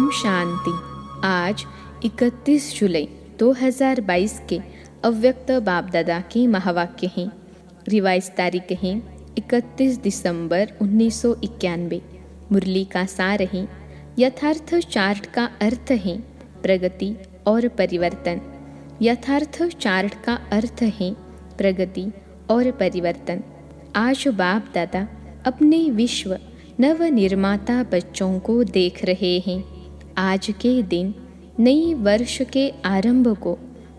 ओम शांति। आज 31 जुलाई 2022 के अव्यक्त बाप दादा के महावाक्य हैं। रिवाइज तारीख है 31 दिसंबर 1991। मुरली का सार है, यथार्थ चार्ट का अर्थ है प्रगति और परिवर्तन। यथार्थ चार्ट का अर्थ है प्रगति और परिवर्तन। आज बाप दादा अपने विश्व नव निर्माता बच्चों को देख रहे हैं। आज के दिन नई वर्ष के आरंभ को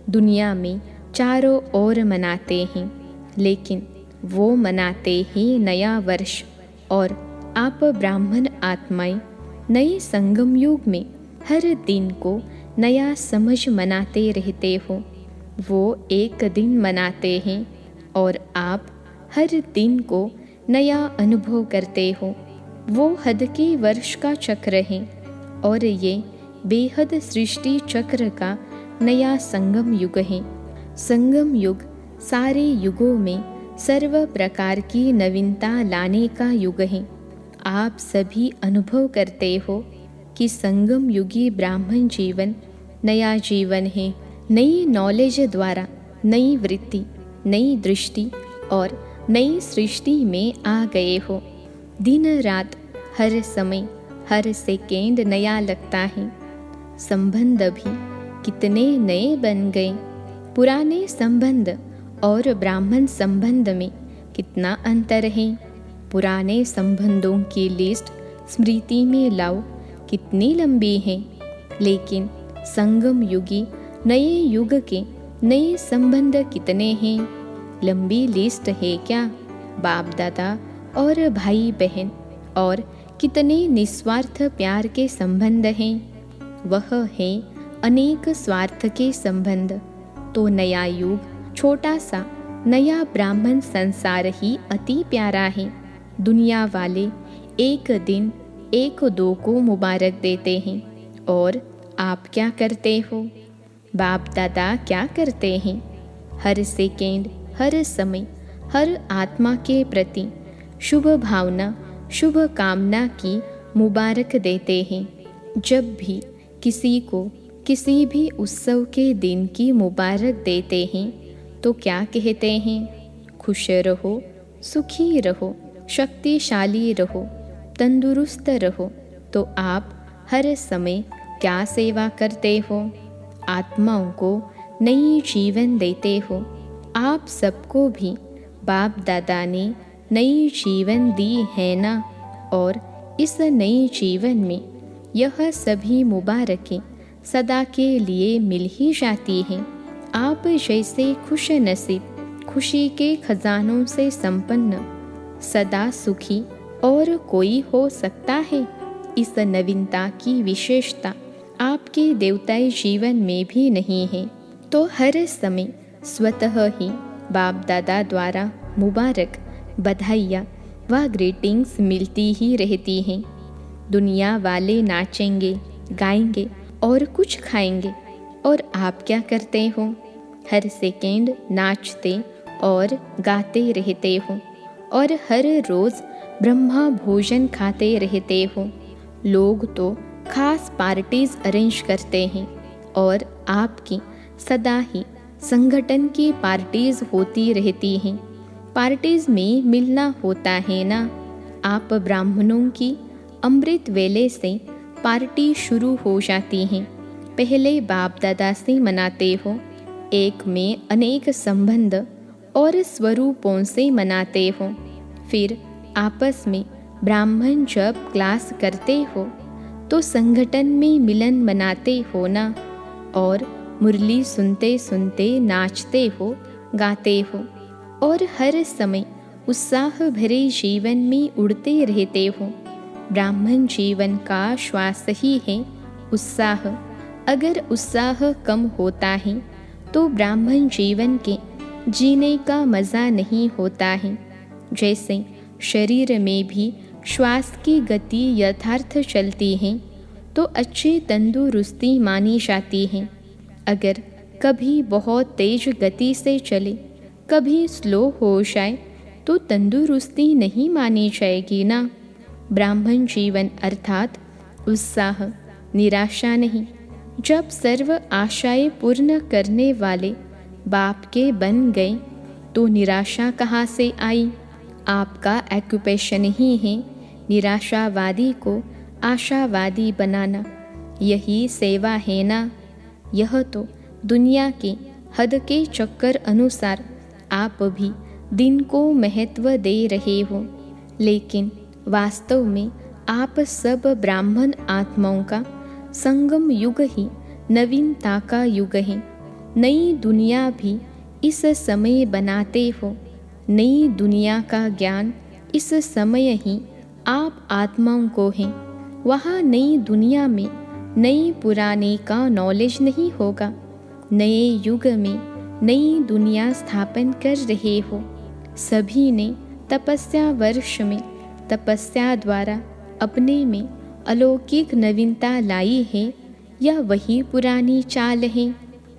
दुनिया में चारों ओर मनाते हैं, लेकिन वो मनाते हैं नया वर्ष। और आप ब्राह्मण आत्माएं नए संगम युग में हर दिन को नया समझ मनाते रहते हो। वो एक दिन मनाते हैं और आप हर दिन को नया अनुभव करते हो। वो हद के वर्ष का चक्र है और ये बेहद सृष्टि चक्र का नया संगम युग है। संगम युग सारे युगों में सर्व प्रकार की नवीनता लाने का युग है। आप सभी अनुभव करते हो कि संगम युगी ब्राह्मण जीवन नया जीवन है। नई नॉलेज द्वारा नई वृत्ति, नई दृष्टि और नई सृष्टि में आ गए हो। दिन रात हर समय हर सेकेंड नया लगता है। संबंध भी कितने नए बन गए। पुराने संबंध और ब्राह्मण संबंध में कितना अंतर है। पुराने संबंधों की लिस्ट स्मृति में लाओ, कितनी लंबी है। लेकिन संगम युगी नए युग के नए संबंध कितने हैं। लंबी लिस्ट है क्या। बाप दादा और भाई बहन और कितने निस्वार्थ प्यार के संबंध हैं। वह है अनेक स्वार्थ के संबंध। तो नया युग छोटा सा नया ब्राह्मण संसार ही अति प्यारा है। दुनिया वाले एक दिन एक दो को मुबारक देते हैं और आप क्या करते हो। बाप दादा क्या करते हैं। हर सेकेंड हर समय हर आत्मा के प्रति शुभ भावना शुभ कामना की मुबारक देते हैं। जब भी किसी को किसी भी उत्सव के दिन की मुबारक देते हैं तो क्या कहते हैं। खुश रहो, सुखी रहो, शक्तिशाली रहो, तंदुरुस्त रहो। तो आप हर समय क्या सेवा करते हो। आत्माओं को नई जीवन देते हो। आप सबको भी बाप दादा ने नई जीवन दी है ना। और इस नई जीवन में यह सभी मुबारकें सदा के लिए मिल ही जाती हैं। आप जैसे खुश नसीब खुशी के खजानों से संपन्न सदा सुखी और कोई हो सकता है। इस नवीनता की विशेषता आपके देवताई जीवन में भी नहीं है। तो हर समय स्वतः ही बाप दादा द्वारा मुबारक बधाइयाँ व ग्रीटिंग्स मिलती ही रहती हैं। दुनिया वाले नाचेंगे, गाएंगे और कुछ खाएंगे, और आप क्या करते हो। हर सेकेंड नाचते और गाते रहते हो और हर रोज़ ब्रह्मा भोजन खाते रहते हो। लोग तो खास पार्टीज अरेंज करते हैं और आपकी सदा ही संगठन की पार्टीज होती रहती हैं। पार्टीज में मिलना होता है ना। आप ब्राह्मणों की अमृत वेले से पार्टी शुरू हो जाती हैं। पहले बाप दादा से मनाते हो, एक में अनेक संबंध और स्वरूपों से मनाते हो। फिर आपस में ब्राह्मण जब क्लास करते हो तो संगठन में मिलन मनाते हो ना। और मुरली सुनते सुनते नाचते हो, गाते हो और हर समय उत्साह भरे जीवन में उड़ते रहते हो। ब्राह्मण जीवन का श्वास ही है उत्साह। अगर उत्साह कम होता है तो ब्राह्मण जीवन के जीने का मज़ा नहीं होता है। जैसे शरीर में भी श्वास की गति यथार्थ चलती है तो अच्छी तंदुरुस्ती मानी जाती है। अगर कभी बहुत तेज गति से चले, कभी स्लो हो जाए तो तंदुरुस्ती नहीं मानी जाएगी ना। ब्राह्मण जीवन अर्थात उत्साह, निराशा नहीं। जब सर्व आशाएं पूर्ण करने वाले बाप के बन गए तो निराशा कहाँ से आई? आपका ऑक्यूपेशन ही है निराशावादी को आशावादी बनाना। यही सेवा है ना? यह तो दुनिया के हद के चक्कर अनुसार आप भी दिन को महत्व दे रहे हो, लेकिन वास्तव में आप सब ब्राह्मण आत्माओं का संगम युग ही नवीनता का युग है। नई दुनिया भी इस समय बनाते हो। नई दुनिया का ज्ञान इस समय ही आप आत्माओं को है। वहाँ नई दुनिया में नई पुराने का नॉलेज नहीं होगा। नए युग में नई दुनिया स्थापन कर रहे हो। सभी ने तपस्या वर्ष में तपस्या द्वारा अपने में अलौकिक नवीनता लाई है, या वही पुरानी चाल है?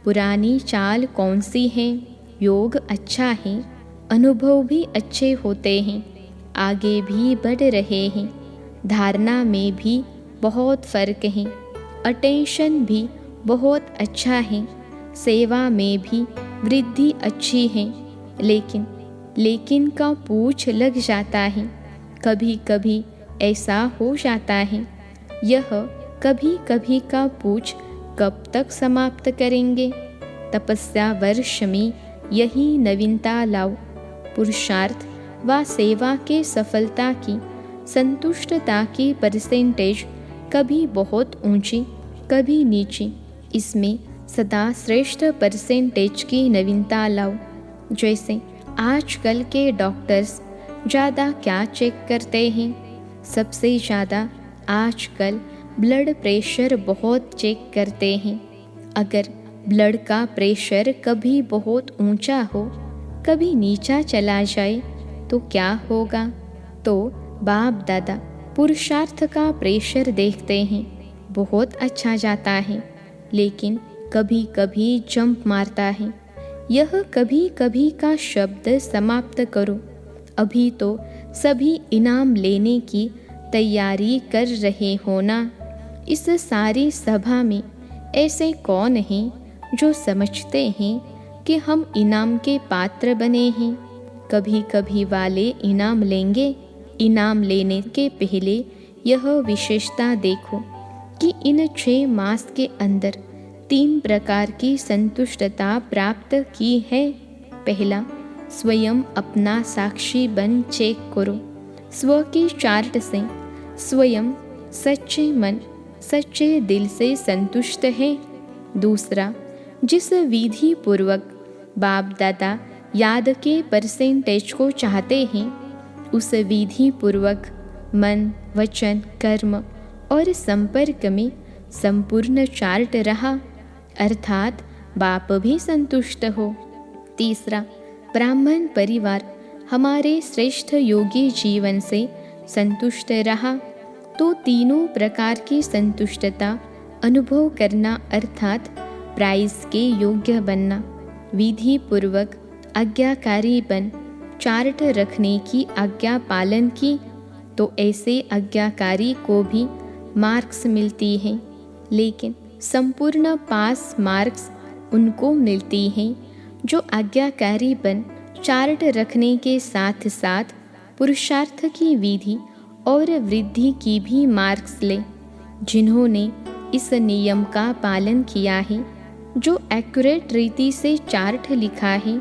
पुरानी चाल कौन सी है? योग अच्छा है, अनुभव भी अच्छे होते हैं, आगे भी बढ़ रहे हैं, धारणा में भी बहुत फर्क है, अटेंशन भी बहुत अच्छा है, सेवा में भी वृद्धि अच्छी है। लेकिन का पूछ लग जाता है। कभी कभी ऐसा हो जाता है। यह कभी कभी का पूछ कब तक समाप्त करेंगे? तपस्या वर्ष में यही नवीनता लाओ। पुरुषार्थ व सेवा के सफलता की संतुष्टता की परसेंटेज कभी बहुत ऊंची कभी नीची, इसमें सदा श्रेष्ठ परसेंटेज की नवीनता लाओ। जैसे आजकल के डॉक्टर्स ज़्यादा क्या चेक करते हैं? सबसे ज़्यादा आजकल ब्लड प्रेशर बहुत चेक करते हैं। अगर ब्लड का प्रेशर कभी बहुत ऊंचा हो, कभी नीचा चला जाए तो क्या होगा? तो बाप दादा पुरुषार्थ का प्रेशर देखते हैं, बहुत अच्छा जाता है, लेकिन कभी कभी जंप मारता है। यह कभी कभी का शब्द समाप्त करो। अभी तो सभी इनाम लेने की तैयारी कर रहे हो ना। इस सारी सभा में ऐसे कौन हैं जो समझते हैं कि हम इनाम के पात्र बने हैं? कभी कभी वाले इनाम लेंगे। इनाम लेने के पहले यह विशेषता देखो कि इन 6 मास के अंदर 3 प्रकार की संतुष्टता प्राप्त की है। पहला, स्वयं अपना साक्षी बन चेक करो। स्व की चार्ट से स्वयं सच्चे मन सच्चे दिल से संतुष्ट है। दूसरा, जिस विधि पूर्वक बाप दादा याद के परसेंटेज को चाहते हैं, उस विधि पूर्वक मन वचन कर्म और संपर्क में संपूर्ण चार्ट रहा, अर्थात बाप भी संतुष्ट हो। तीसरा, ब्राह्मण परिवार हमारे श्रेष्ठ योगी जीवन से संतुष्ट रहा, तो तीनों प्रकार की संतुष्टता अनुभव करना, अर्थात प्राइज के योग्य बनना। विधि पूर्वक आज्ञाकारी बन चार्ट रखने की आज्ञा पालन की, तो ऐसे आज्ञाकारी को भी मार्क्स मिलती हैं, लेकिन संपूर्ण पास मार्क्स उनको मिलती हैं जो आज्ञाकारी बन चार्ट रखने के साथ साथ पुरुषार्थ की विधि और वृद्धि की भी मार्क्स ले। जिन्होंने इस नियम का पालन किया है, जो एक्यूरेट रीति से चार्ट लिखा है,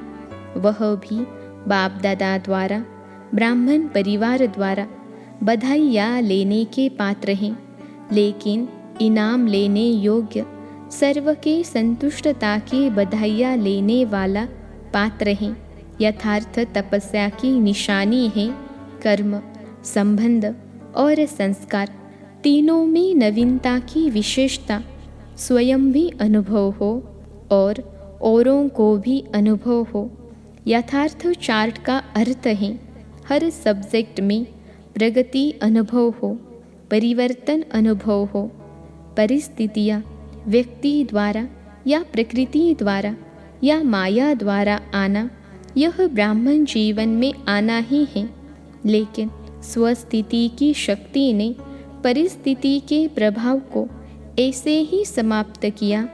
वह भी बाप दादा द्वारा ब्राह्मण परिवार द्वारा बधाइयाँ लेने के पात्र हैं, लेकिन इनाम लेने योग्य सर्व के संतुष्टता की बधाइयाँ लेने वाला पात्र है। यथार्थ तपस्या की निशानी है कर्म, संबंध और संस्कार, तीनों में नवीनता की विशेषता स्वयं भी अनुभव हो और औरों को भी अनुभव हो। यथार्थ चार्ट का अर्थ है हर सब्जेक्ट में प्रगति अनुभव हो, परिवर्तन अनुभव हो। परिस्थितियाँ व्यक्ति द्वारा या प्रकृति द्वारा या माया द्वारा आना, यह ब्राह्मण जीवन में आना ही है, लेकिन स्वस्थिति की शक्ति ने परिस्थिति के प्रभाव को ऐसे ही समाप्त किया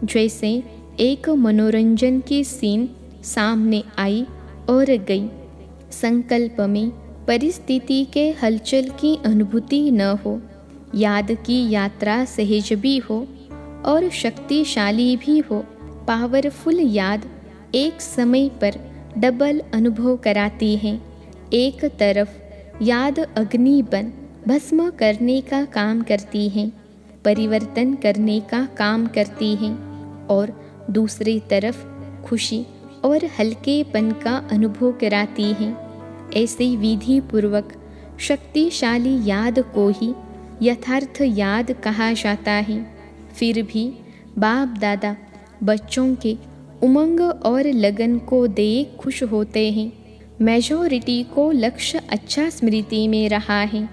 जैसे एक मनोरंजन की सीन सामने आई और गई। संकल्प में परिस्थिति के हलचल की अनुभूति न हो, याद की यात्रा सहज भी हो और शक्तिशाली भी हो। पावरफुल याद एक समय पर डबल अनुभव कराती है। एक तरफ याद अग्नि बन भस्म करने का काम करती है, परिवर्तन करने का काम करती है, और दूसरी तरफ खुशी और हल्केपन का अनुभव कराती है। ऐसे विधि पूर्वक शक्तिशाली याद को ही यथार्थ याद कहा जाता है। फिर भी बाप दादा बच्चों के उमंग और लगन को देख खुश होते हैं। मेजॉरिटी को लक्ष्य अच्छा स्मृति में रहा है,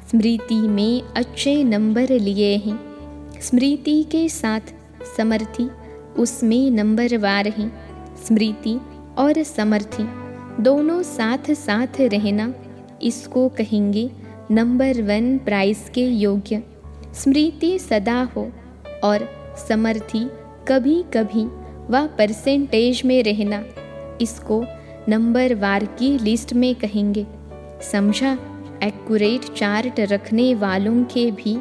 स्मृति में अच्छे नंबर लिए हैं। स्मृति के साथ समर्थी उसमें नंबरवार हैं। स्मृति और समर्थी दोनों साथ साथ रहना, इसको कहेंगे नंबर 1 प्राइज के योग्य। स्मृति सदा हो और समर्थी कभी कभी व परसेंटेज में रहना, इसको नंबर वार की लिस्ट में कहेंगे। समझा? एक्यूरेट चार्ट रखने वालों के भी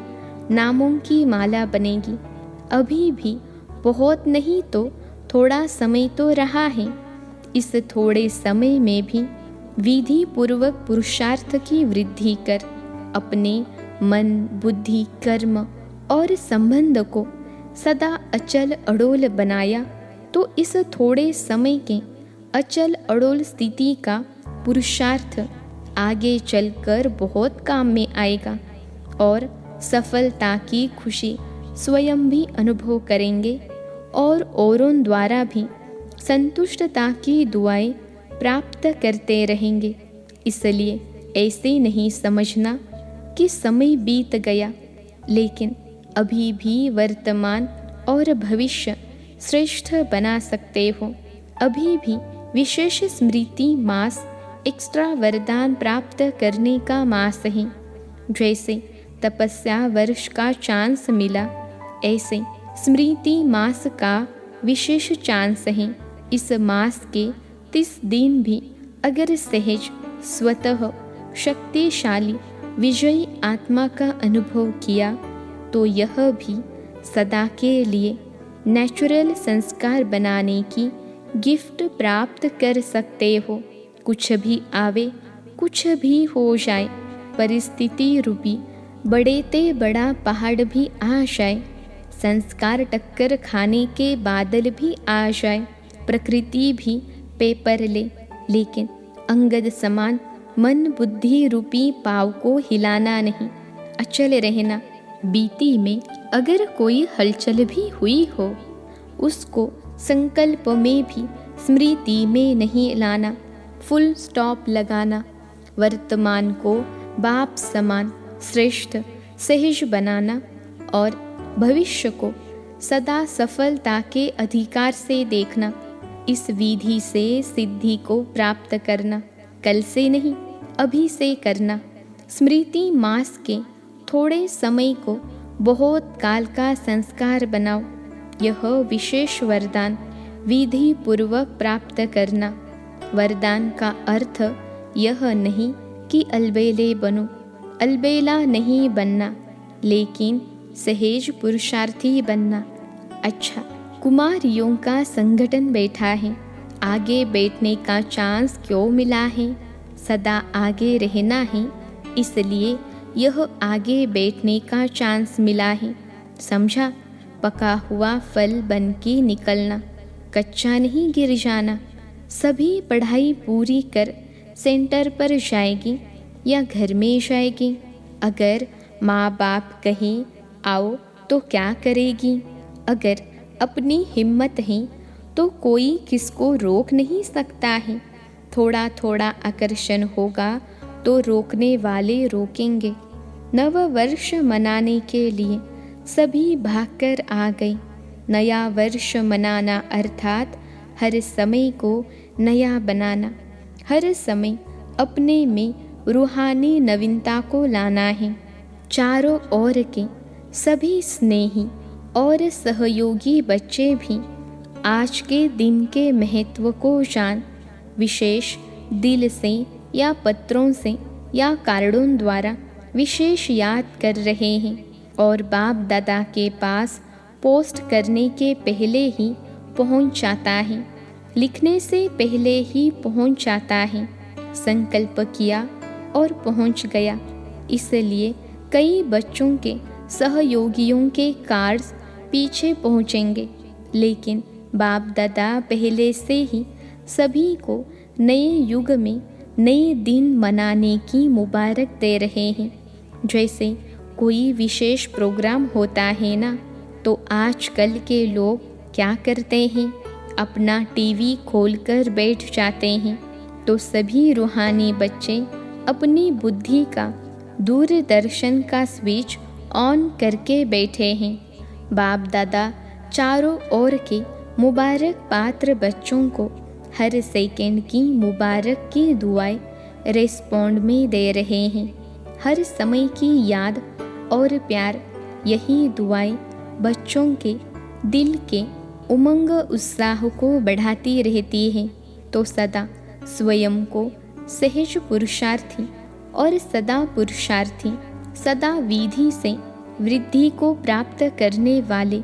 नामों की माला बनेगी। अभी भी बहुत नहीं तो थोड़ा समय तो रहा है। इस थोड़े समय में भी विधि पूर्वक पुरुषार्थ की वृद्धि कर अपने मन, बुद्धि, कर्म और संबंध को सदा अचल अड़ोल बनाया तो इस थोड़े समय के अचल अड़ोल स्थिति का पुरुषार्थ आगे चलकर बहुत काम में आएगा और सफलता की खुशी स्वयं भी अनुभव करेंगे और औरों द्वारा भी संतुष्टता की दुआएं प्राप्त करते रहेंगे। इसलिए ऐसे नहीं समझना कि समय बीत गया, लेकिन अभी भी वर्तमान और भविष्य श्रेष्ठ बना सकते हो। अभी भी विशेष स्मृति मास एक्स्ट्रा वरदान प्राप्त करने का मास है। जैसे तपस्या वर्ष का चांस मिला, ऐसे स्मृति मास का विशेष चांस है। इस मास के 30 दिन भी अगर सहज स्वतः शक्तिशाली विजयी आत्मा का अनुभव किया तो यह भी सदा के लिए नेचुरल संस्कार बनाने की गिफ्ट प्राप्त कर सकते हो। कुछ भी आवे, कुछ भी हो जाए, परिस्थिति रूपी बड़े ते बड़ा पहाड़ भी आ जाए, संस्कार टक्कर खाने के बादल भी आ जाए, प्रकृति भी पेपर ले, लेकिन अंगद समान मन बुद्धि रूपी पाव को हिलाना नहीं, अचल रहना। बीती में अगर कोई हलचल भी हुई हो, उसको संकल्प में भी स्मृति में नहीं लाना, फुल स्टॉप लगाना। वर्तमान को बाप समान श्रेष्ठ सहज बनाना और भविष्य को सदा सफलता के अधिकार से देखना। इस विधि से सिद्धि को प्राप्त करना कल से नहीं, अभी से करना। स्मृति मास के थोड़े समय को बहुत काल का संस्कार बनाओ। यह विशेष वरदान विधि पूर्वक प्राप्त करना। वरदान का अर्थ यह नहीं कि अलबेले बनो, अलबेला नहीं बनना, लेकिन सहज पुरुषार्थी बनना। अच्छा, कुमारियों का संगठन बैठा है, आगे बैठने का चांस क्यों मिला है? सदा आगे रहना है, इसलिए यह आगे बैठने का चांस मिला है। समझा? पका हुआ फल बन के निकलना, कच्चा नहीं गिर जाना। सभी पढ़ाई पूरी कर सेंटर पर जाएगी या घर में जाएगी? अगर माँ बाप कहें आओ तो क्या करेगी? अगर अपनी हिम्मत है तो कोई किसको रोक नहीं सकता है। थोड़ा थोड़ा आकर्षण होगा तो रोकने वाले रोकेंगे। नव वर्ष मनाने के लिए सभी भागकर आ गए। नया वर्ष मनाना अर्थात हर समय को नया बनाना, हर समय अपने में रूहानी नवीनता को लाना है। चारों ओर के सभी स्नेही और सहयोगी बच्चे भी आज के दिन के महत्व को जान विशेष दिल से या पत्रों से या कार्डों द्वारा विशेष याद कर रहे हैं और बाप दादा के पास पोस्ट करने के पहले ही पहुंच जाता है, लिखने से पहले ही पहुंच जाता है। संकल्प किया और पहुंच गया। इसलिए कई बच्चों के सहयोगियों के कार्ड्स पीछे पहुंचेंगे, लेकिन बाप दादा पहले से ही सभी को नए युग में नए दिन मनाने की मुबारक दे रहे हैं। जैसे कोई विशेष प्रोग्राम होता है ना, तो आजकल के लोग क्या करते हैं, अपना टीवी खोलकर बैठ जाते हैं। तो सभी रूहानी बच्चे अपनी बुद्धि का दूरदर्शन का स्विच ऑन करके बैठे हैं। बाप दादा चारों ओर के मुबारक पात्र बच्चों को हर सेकंड की मुबारक की दुआएं रेस्पॉन्ड में दे रहे हैं। हर समय की याद और प्यार, यही दुआएं बच्चों के दिल के उमंग उत्साह को बढ़ाती रहती हैं। तो सदा स्वयं को सहज पुरुषार्थी और सदा पुरुषार्थी, सदा विधि से वृद्धि को प्राप्त करने वाले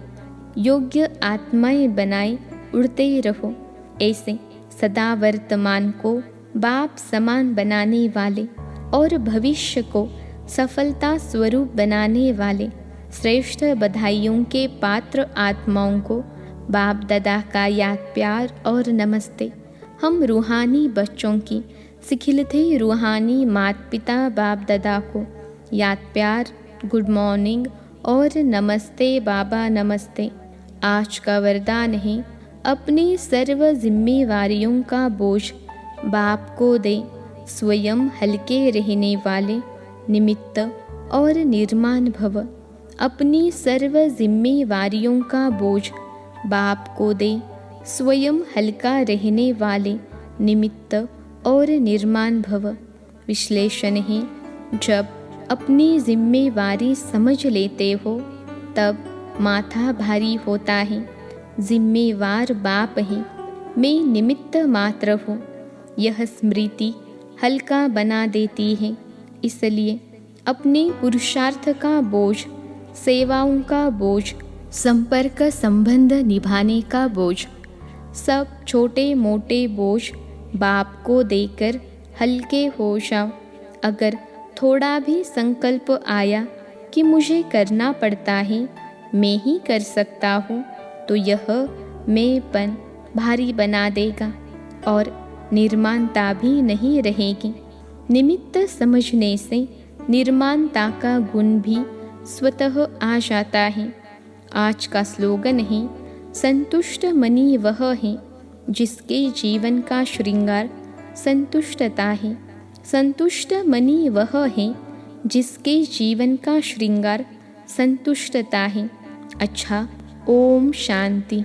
योग्य आत्माएं बनाए उड़ते रहो। ऐसे सदा वर्तमान को बाप समान बनाने वाले और भविष्य को सफलता स्वरूप बनाने वाले श्रेष्ठ बधाइयों के पात्र आत्माओं को बाप दादा का याद प्यार और नमस्ते। हम रूहानी बच्चों की सिखिलते रूहानी माता पिता बाप दादा को याद प्यार, गुड मॉर्निंग और नमस्ते बाबा नमस्ते। आज का वरदान है, अपनी सर्व जिम्मेवारियों का बोझ बाप को दे, स्वयं हल्के रहने वाले निमित्त और निर्माण भव। अपनी सर्व जिम्मेवारियों का बोझ बाप को दे, स्वयं हल्का रहने वाले निमित्त और निर्माण भव। विश्लेषण है, जब अपनी जिम्मेवारी समझ लेते हो तब माथा भारी होता है। जिम्मेवार बाप है, मैं निमित्त मात्र हूँ, यह स्मृति हल्का बना देती है। इसलिए अपने पुरुषार्थ का बोझ, सेवाओं का बोझ, संपर्क संबंध निभाने का बोझ, सब छोटे मोटे बोझ बाप को देकर हल्के हो जाओ। अगर थोड़ा भी संकल्प आया कि मुझे करना पड़ता है, मैं ही कर सकता हूँ, तो यह मैंपन भारी बना देगा और निर्माणता भी नहीं रहेगी। निमित्त समझने से निर्माणता का गुण भी स्वतः आ जाता है। आज का स्लोगन है, संतुष्ट मनी वह है जिसके जीवन का श्रृंगार संतुष्टता है। संतुष्ट मनी वह है जिसके जीवन का श्रृंगार संतुष्टता है। अच्छा, ओम शांति।